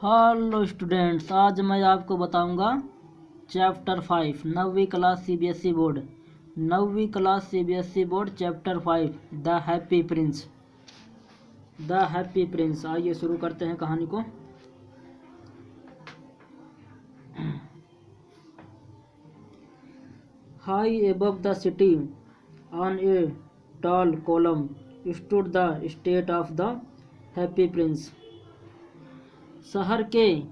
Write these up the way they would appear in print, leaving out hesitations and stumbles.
Hello students, आज मैं आपको बताऊंगा चैप्टर 5 9वीं क्लास सीबीएसई बोर्ड 9वीं class CBSE board chapter 5 the happy prince. आइए शुरू करते हैं कहानी को। High above the city on a tall column stood the statue of the happy prince. शहर के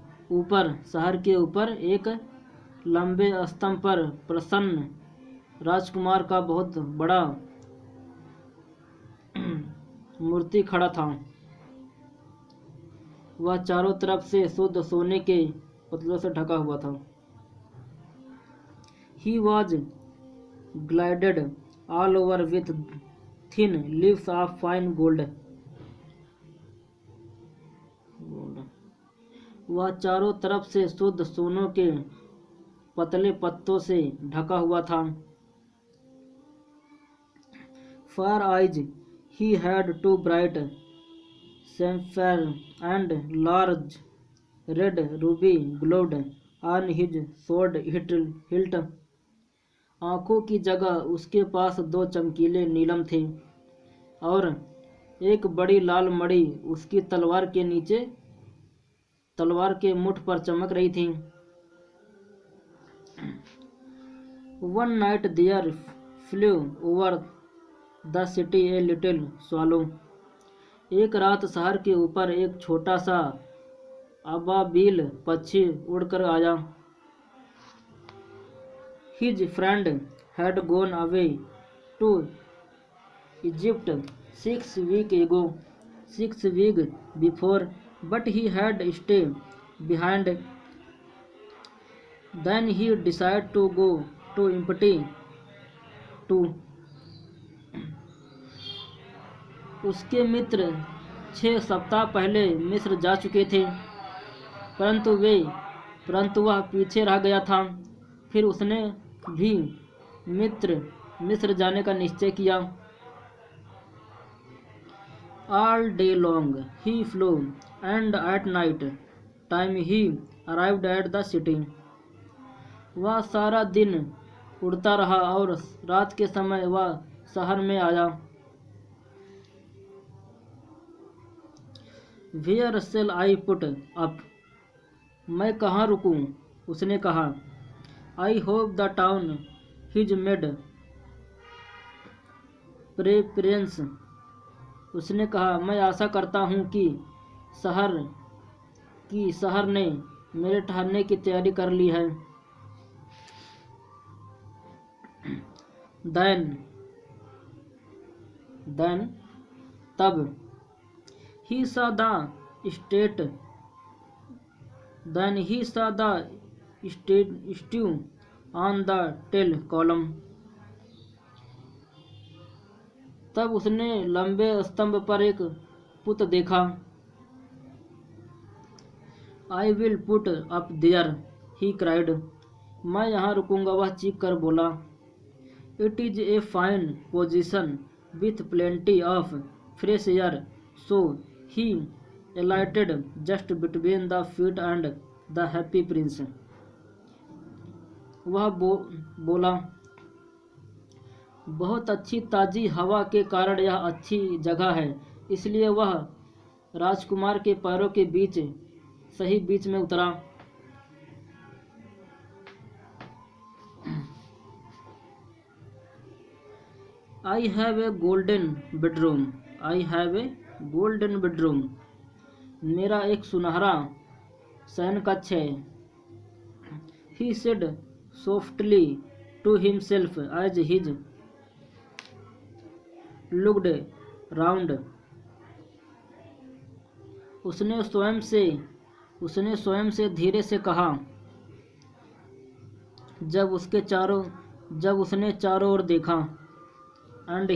ऊपर एक लंबे स्तंभ पर प्रसन्न राजकुमार का बहुत बड़ा मूर्ति खड़ा था। वह चारों तरफ से शुद्ध सोने के पत्तलों से ढका हुआ था। He was glided all over with thin leaves of fine gold. वह चारों तरफ से शुद्ध सोनों के पतले पत्तों से ढका हुआ था। For eyes he had two bright sapphire and large red ruby glowed on his sword hilt. आँखों की जगह उसके पास दो चमकीले नीलम थे और एक बड़ी लाल मणि उसकी तलवार के मुठ पर चमक रही थी। One night there flew over the city a little swallow. एक रात शहर के ऊपर एक छोटा सा अबाबील पक्षी उड़कर आया। His friend had gone away to Egypt 6 weeks before, but he had stayed behind. Then he decided to go to Egypt too. उसके मित्र 6 सप्ताह पहले मिस्र जा चुके थे, परंतु वह पीछे रह गया था। फिर उसने भी मिस्र जाने का निश्चय किया। All day long he flew, and at night time he arrived at the city. वह सारा दिन उड़ता रहा और रात के समय वह शहर में आया। Where shall I put up? मैं कहाँ रुकूं? उसने कहा। I hope the town has made preference. उसने कहा, मैं आशा करता हूँ कि शहर ने मेरे ठहरने की तैयारी कर ली है। तब he saw the statue on the tail column. तब उसने लंबे स्तंभ पर एक पुत देखा। I will put up there, he cried. मैं यहाँ रुकूंगा, वह चीख कर बोला। It is a fine position with plenty of fresh air, so he alighted just between the feet and the happy prince. वह बोला, बहुत अच्छी ताज़ी हवा के कारण यह अच्छी जगह है, इसलिए वह राजकुमार के पैरों के सही बीच में उतरा। I have a golden bedroom. मेरा एक सुनहरा शयन कक्ष है। He said softly to himself as he looked round. उसने स्वयं से धीरे से कहा जब उसने चारों ओर देखा। And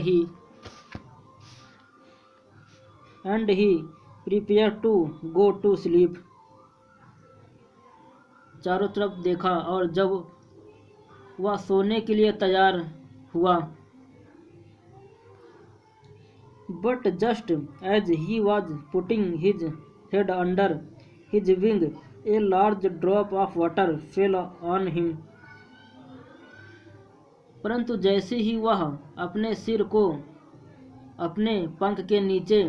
he prepared to go to sleep. चारों तरफ देखा और जब वह सोने के लिए तैयार हुआ। But just as he was putting his head under his wing, a large drop of water fell on him. परंतु जैसे ही वह अपने सिर को अपने पंख के नीचे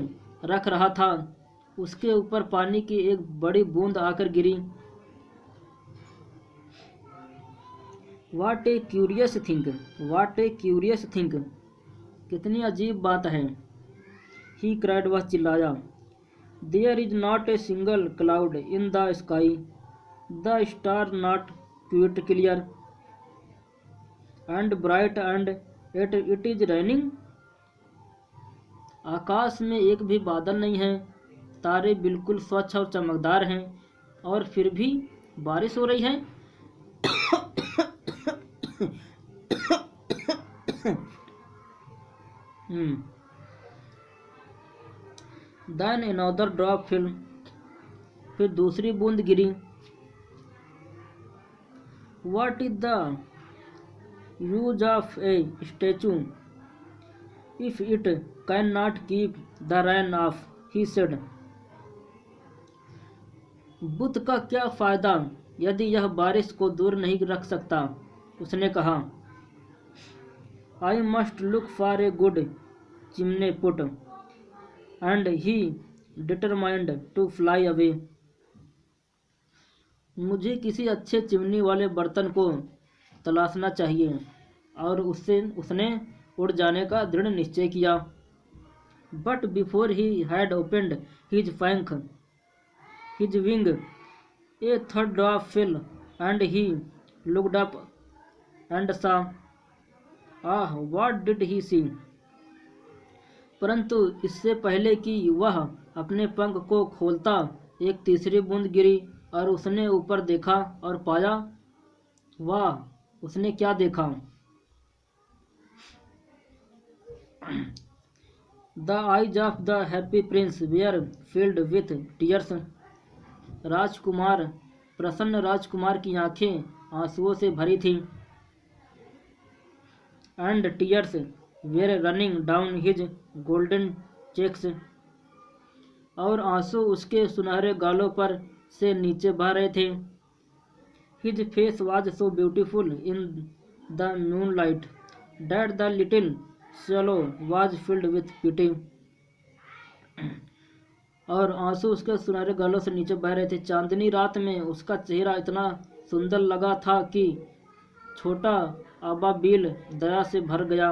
रख रहा था, उसके ऊपर पानी की एक बड़ी बूंद आकर गिरी। What a curious thing! What a curious thing! कितनी अजीब बात है। He cried, वह चिल्लाया। There is not a single cloud in the sky. The stars not quite clear and bright, and yet it is raining. आकाश में एक भी बादल नहीं है, तारे बिल्कुल स्वच्छ और चमकदार हैं, और फिर भी बारिश हो रही है। Then another drop fell. फिर दूसरी बूंद गिरी। What is the use of a statue if it cannot keep the rain off? He said. Buddha का क्या फायदा यदि यह बारिश को दूर नहीं रख सकता, उसने कहा। I must look for a good chimney pot, and he determined to fly away. मुझे किसी अच्छे चिमनी वाले बर्तन को तलाशना चाहिए, और उसने उड़ जाने का दृढ़ निश्चय किया। But before he had opened his wing, a third drop fell, and he looked up and saw. Ah, what did he see? परंतु इससे पहले कि वह अपने पंख को खोलता, एक तीसरी बूंद गिरी, और उसने ऊपर देखा और पाया। वाह, उसने क्या देखा? The eyes of the happy prince were filled with tears. प्रसन्न राजकुमार की आंखें आंसुओं से भरी थीं। And tears were running down his golden cheeks. और आंसू उसके सुनहरे गालों पर से नीचे बह रहे थे। His face was so beautiful in the moonlight that the little swallow was filled with pity. और आंसू उसके सुनहरे गालों से नीचे बह रहे थे। चांदनी रात में उसका चेहरा इतना सुंदर लगा था कि छोटा अबाबील दया से भर गया।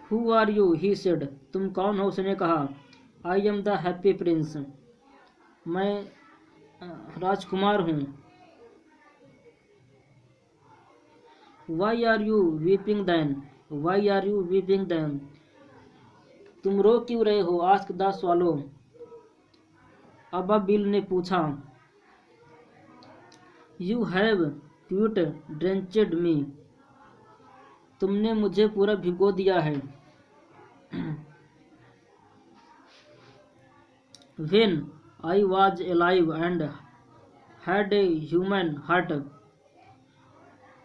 Who are you? He said. तुम कौन हो? उसने कहा। I am the happy prince. मैं राजकुमार हूँ। Why are you weeping then? Why are you weeping then? तुम रो क्यों रहे हो? Asked the swallow. अबाबील ने पूछा। You have quite drenched me. तुमने मुझे पूरा भिगो दिया है। When I was alive and had a human heart.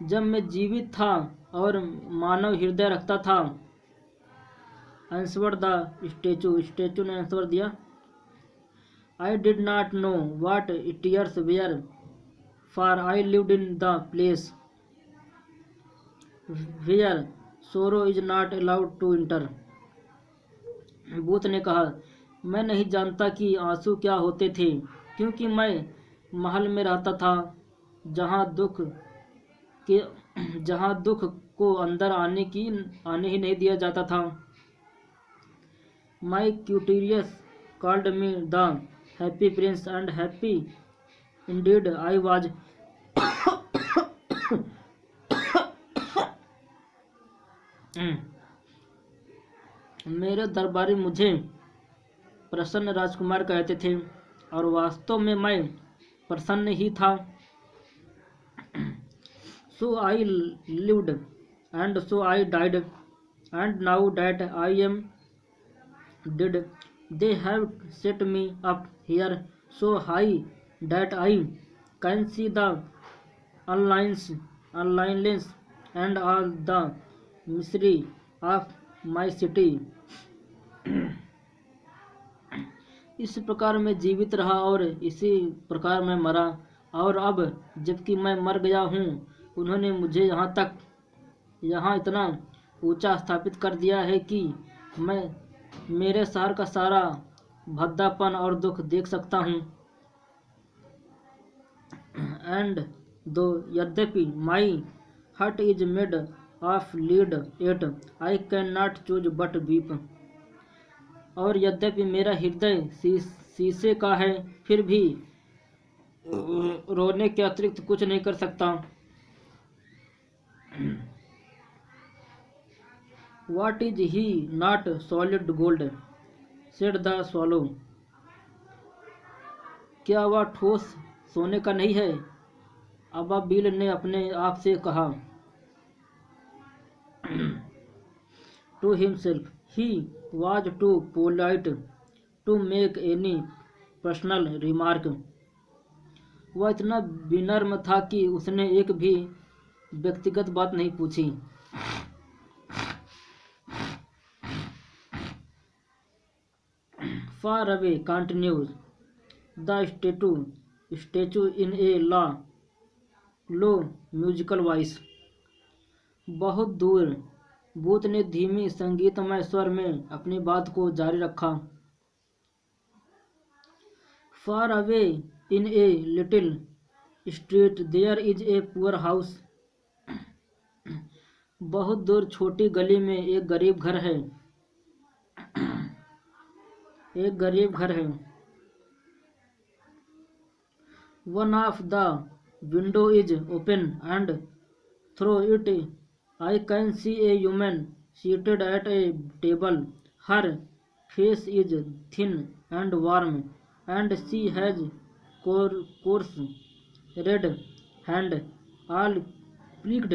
जब मैं जीवित था और मानव हृदय रखता था। Answered the statue. स्टैचू ने आंसर दिया। I did not know what tears were, for I lived in the place where sorrow is not allowed to enter. भूत ने कहा, मैं नहीं जानता कि आंसू क्या होते थे, क्योंकि मैं महल में रहता था जहाँ दुख को अंदर आने ही नहीं दिया जाता था। My Curious called me the happy prince, and happy indeed I was. मेरे दरबारी मुझे प्रसन्न राजकुमार कहते थे, और वास्तव में मैं प्रसन्न ही था। So I lived, and so I died, and now that I am dead, they have set me up here so high that I can see the unlines and all the misery of my city. इस प्रकार मैं जीवित रहा और इसी प्रकार मैं मरा, और अब जबकि मैं मर गया हूँ, उन्होंने मुझे यहाँ इतना ऊंचा स्थापित कर दिया है कि मैं मेरे शहर का सारा भद्दापन और दुख देख सकता हूँ। एंड दो यद्यपि my heart is made of lead yet I can not choose but weep. और यद्यपि मेरा हृदय शीशे का है, फिर भी रोने के अतिरिक्त कुछ नहीं कर सकता। What is he not solid gold? said the swallow. क्या वह ठोस सोने का नहीं है? अबाबिल ने अपने आप से कहा। To himself, he was too polite to make any personal remark. वह इतना विनम्र था कि उसने एक भी व्यक्तिगत बात नहीं पूछी। Far away continues the statue in a low musical voice. बहुत दूर भूत ने धीमी संगीतमय स्वर में अपनी बात को जारी रखा। Far away in a little street there is a poor house. बहुत दूर छोटी गली में एक गरीब घर है। One of the window is open and through it I can see a woman seated at a table. Her face is thin and warm, and she has coarse red hand, all pricked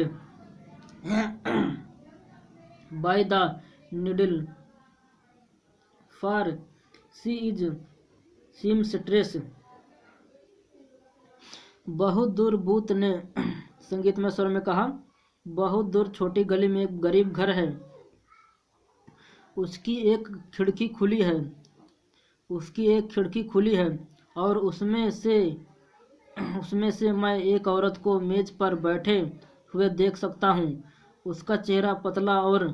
by the needle, for she seems stressed. बहुत दूर भूत ने संगीतमय स्वर में कहा, बहुत दूर छोटी गली में एक गरीब घर है। उसकी एक खिड़की खुली है और उसमें से मैं एक औरत को मेज पर बैठे हुए देख सकता हूँ। उसका चेहरा पतला और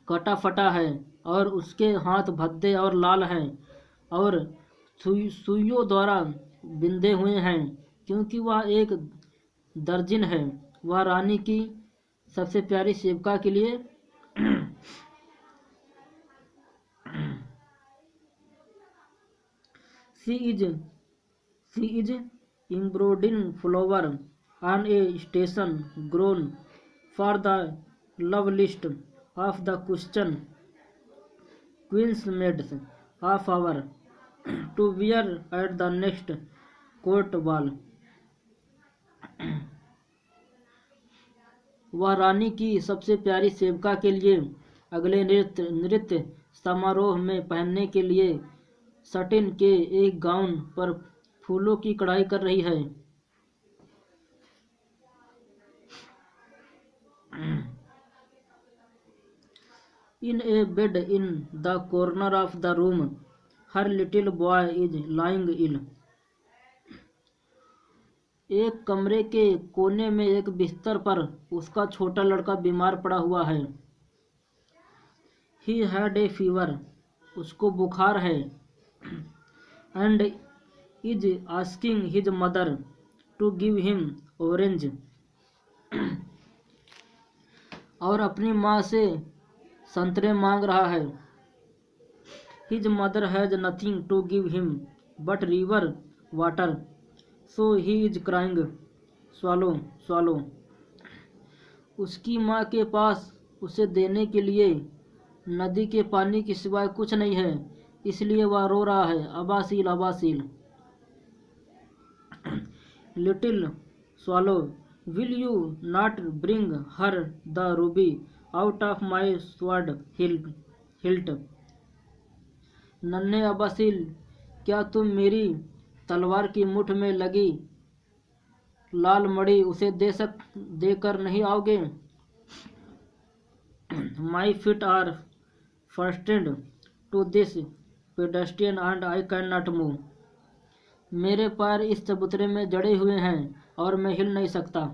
कटा फटा है और उसके हाथ भद्दे और लाल हैं और सुइयों द्वारा बिंधे हुए हैं, क्योंकि वह एक दर्जिन है। वह रानी की सबसे प्यारी सेविका के लिए she is embroidering flower on a station grown for the love list of the queen's maids of our to wear at the next court ball. वह रानी की सबसे प्यारी सेविका के लिए अगले नृत्य समारोह में पहनने के लिए सटिन के एक गाउन पर फूलों की कढ़ाई कर रही है। In a bed in the corner of the room, her little boy is lying ill. एक कमरे के कोने में एक बिस्तर पर उसका छोटा लड़का बीमार पड़ा हुआ है। He had a fever. उसको बुखार है। And is asking his mother to give him orange. और अपनी माँ से संतरे मांग रहा है। His mother has nothing to give him but river water. So he is crying, swallow, swallow. उसकी माँ के पास उसे देने के लिए नदी के पानी के सिवाय कुछ नहीं है, इसलिए वह रो रहा है, अबासील अबासील। Little swallow, will you not bring her the ruby out of my sword hilt? नन्हे अबासील, क्या तुम मेरी तलवार की मुठ में लगी लाल मणि उसे देकर नहीं आओगे? My feet are fastened to this pedestrian and I cannot move. मेरे पैर इस चबूतरे में जड़े हुए हैं और मैं हिल नहीं सकता.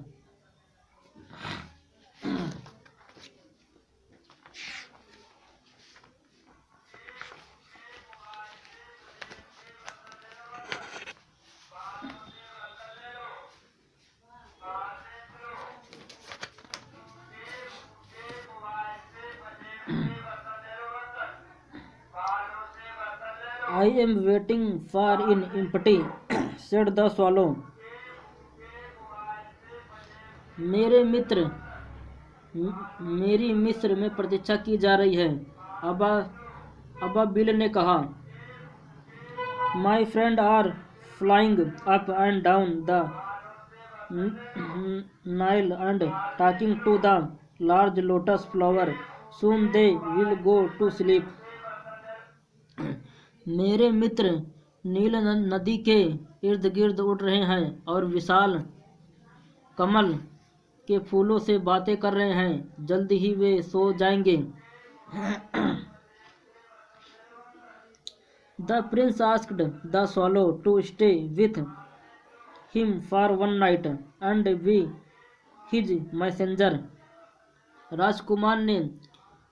I am waiting for in empty, said the swallow. मेरी मिस्र में प्रतीक्षा की जा रही है. अबा बिल ने कहा. My friend are flying up and down the Nile and talking to the large lotus flower. Soon they will go to sleep. मेरे मित्र नील नदी के इर्द गिर्द उड़ रहे हैं और विशाल कमल के फूलों से बातें कर रहे हैं. जल्दी ही वे सो जाएंगे. The prince asked the swallow to stay with him for one night and be his messenger. राजकुमार ने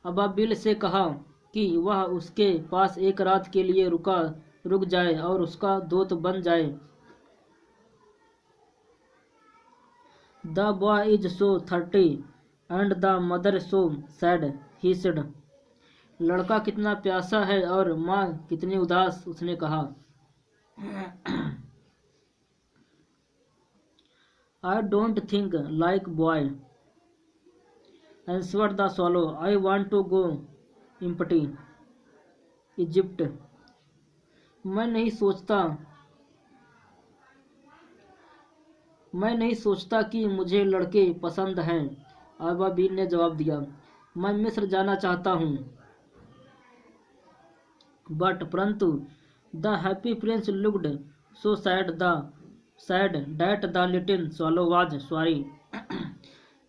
अबाबिल से कहा कि वह उसके पास एक रात के लिए रुक जाए और उसका दूत बन जाए. The boy is so thirsty and the mother so sad, he said. लड़का कितना प्यासा है और माँ कितनी उदास, उसने कहा. I don't think like boy, answered the swallow. I want to go empty, Egypt. मैं नहीं सोचता कि मुझे लड़के पसंद हैं. अबाबिल ने जवाब दिया. मैं मिस्र जाना चाहता हूँ. परंतु the happy Prince looked so sad that the little swallow was sorry.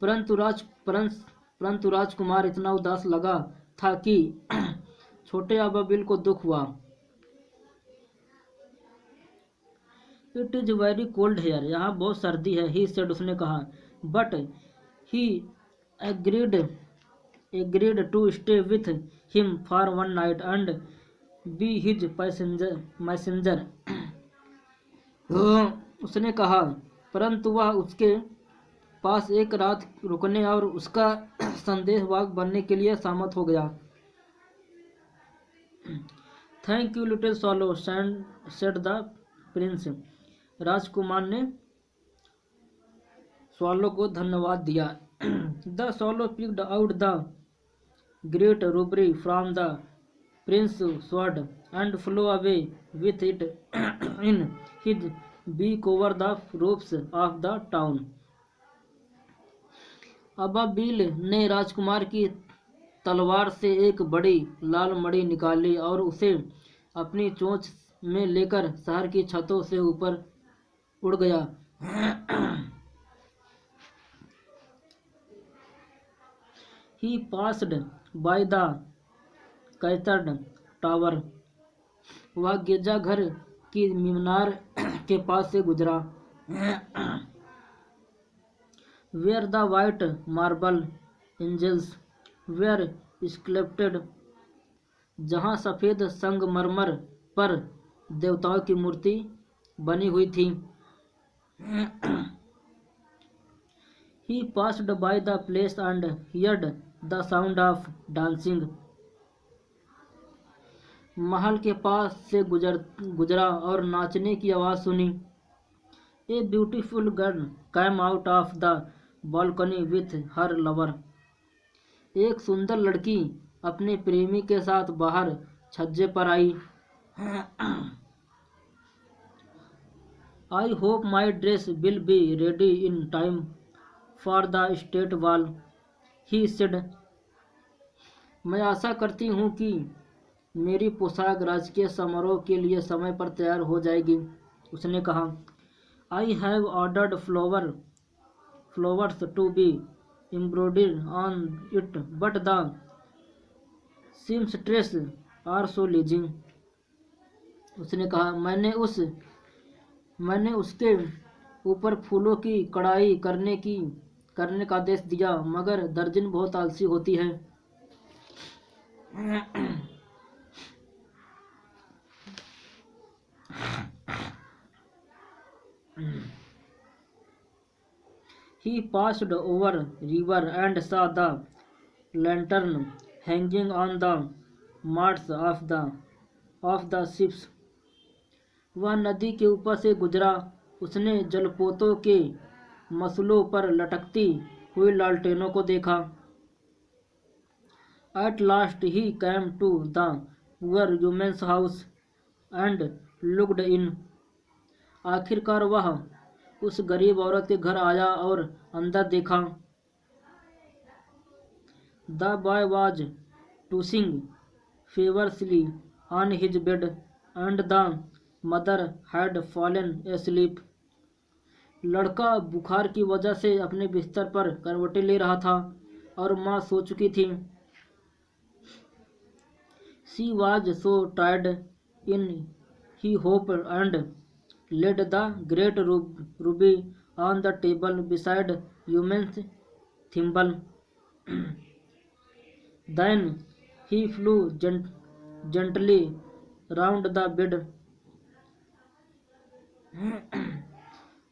परंतु राजकुमार इतना उदास लगा था कि छोटे अबाबिल को दुख हुआ. It is very cold here. यहाँ बहुत सर्दी है. ही सेड, उसने कहा. But he agreed to stay with him for one night and be his messenger. उसने कहा. परंतु वह उसके पास एक रात रुकने और उसका संदेशवाहक बनने के लिए सहमत हो गया. Thank you little swallow, said the prince. राजकुमार ने स्वॉलो को धन्यवाद दिया. The swallow picked out the great ruby from the prince sword and flew away with it in his beak over the roofs of the town. अबाबिल ने राजकुमार की तलवार से एक बड़ी लाल मणि निकाली और उसे अपनी चोंच में लेकर शहर की छतों से ऊपर उड़ गया. He passed by the cathedral tower. वह गिरजाघर की मीनार के पास से गुजरा. Where the white marble angels were sculpted. जहाँ सफ़ेद संगमरमर पर देवताओं की मूर्ति बनी हुई थी. He passed by the place and heard the sound of dancing. महल के पास से गुजरा और नाचने की आवाज़ सुनी. A beautiful girl came out of the balcony with her lover. एक सुंदर लड़की अपने प्रेमी के साथ बाहर छज्जे पर आई. I hope my dress will be ready in time for the state ball, he said. मैं आशा करती हूँ कि मेरी पोशाक राजकीय समारोह के लिए समय पर तैयार हो जाएगी, उसने कहा. I have ordered flowers to be embroidered on it, but the seamstresses are so lazy. उसने कहा, मैंने उसके ऊपर फूलों की कढ़ाई करने का आदेश दिया, मगर दर्जन बहुत आलसी होती है। He passed over river and saw the lantern hanging on the masts of the ships. वह नदी के ऊपर से गुजरा। उसने जलपोतों के मसलों पर लटकती हुई लालटेनों को देखा। At last he came to the poor woman's house and looked in. आखिरकार वह उस गरीब औरत के घर आया और अंदर देखा। The boy was tossing feverishly on his bed and the mother had fallen asleep. लड़का बुखार की वजह से अपने बिस्तर पर करवटें ले रहा था और माँ सो चुकी थी। She was so tired in he hoped and laid the great ruby on the table beside woman's thimble. Then he flew gently round the bed.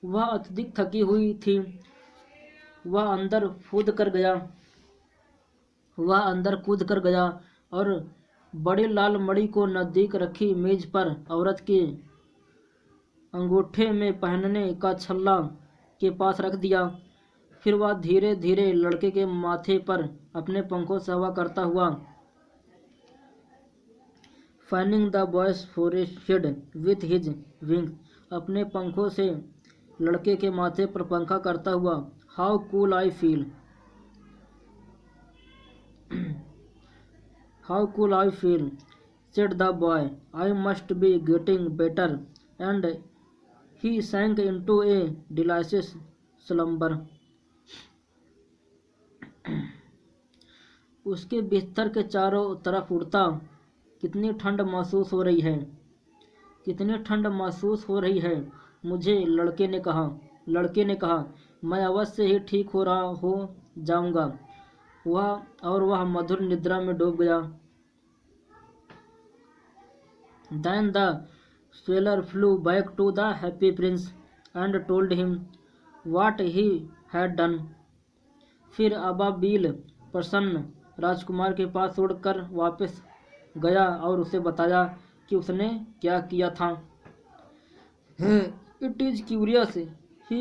वह अत्यधिक थकी हुई थी। वह अंदर कूद कर गया और बड़ी लाल मणि को नजदीक रखी मेज पर औरत के अंगूठे में पहनने का छल्ला के पास रख दिया। फिर वह धीरे धीरे लड़के के माथे पर अपने पंखों से हवा करता हुआ fanning the boys forehead with his wings, अपने पंखों से लड़के के माथे पर पंखा करता हुआ, how cool I feel, how cool I feel, said the boy, I must be getting better, and he sank into a delicious slumber. उसके बिस्तर के चारों तरफ उड़ता, कितनी ठंड महसूस हो रही है, कितनी ठंड महसूस हो रही है मुझे, लड़के ने कहा, मैं अवश्य ही ठीक हो जाऊंगा। वह मधुर निद्रा में डूब गया। Then the sailor flew back to the happy prince and told him what he had done. फिर अबाबील प्रसन्न राजकुमार के पास उड़कर वापस गया और उसे बताया कि उसने क्या किया था। It is curious, he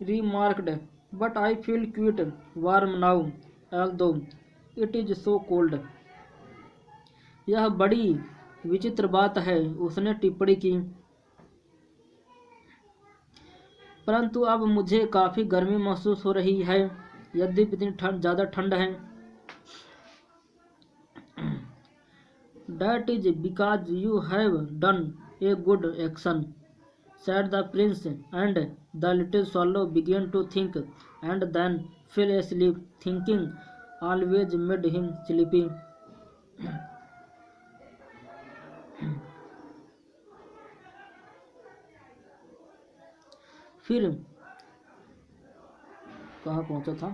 remarked, but I feel quite warm now, although it is so cold. यह बड़ी विचित्र बात है, उसने टिप्पणी की, परंतु अब मुझे काफी गर्मी महसूस हो रही है, यद्यपि इतनी ज़्यादा ठंड है। That is because you have done a good action, said the prince, and the little swallow began to think, and then fell asleep. Thinking always made him sleepy. फिर कहाँ पहुंचा था?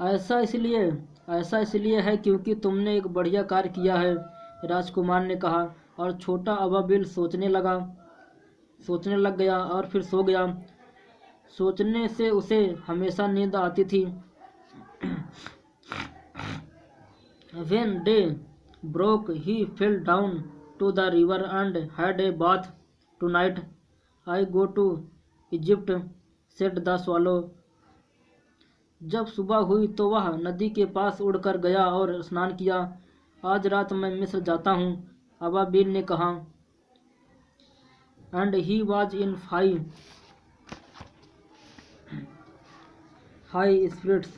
ऐसा इसलिए है क्योंकि तुमने एक बढ़िया कार्य किया है, राजकुमार ने कहा, और छोटा अबाबिल सोचने लग गया और फिर सो गया। सोचने से उसे हमेशा नींद आती थी। When day broke, he fell down to the river and had a bath. Tonight I go to Egypt, said the swallow. जब सुबह हुई तो वह नदी के पास उड़कर गया और स्नान किया। आज रात मैं मिस्र जाता हूँ, अबाबिल ने कहा। And he was in high spirits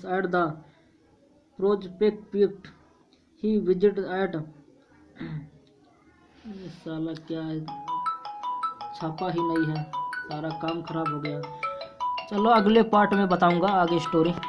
at the prospect he visited at। साला क्या है, छापा ही नहीं है, सारा काम खराब हो गया। चलो अगले पार्ट में बताऊंगा आगे स्टोरी।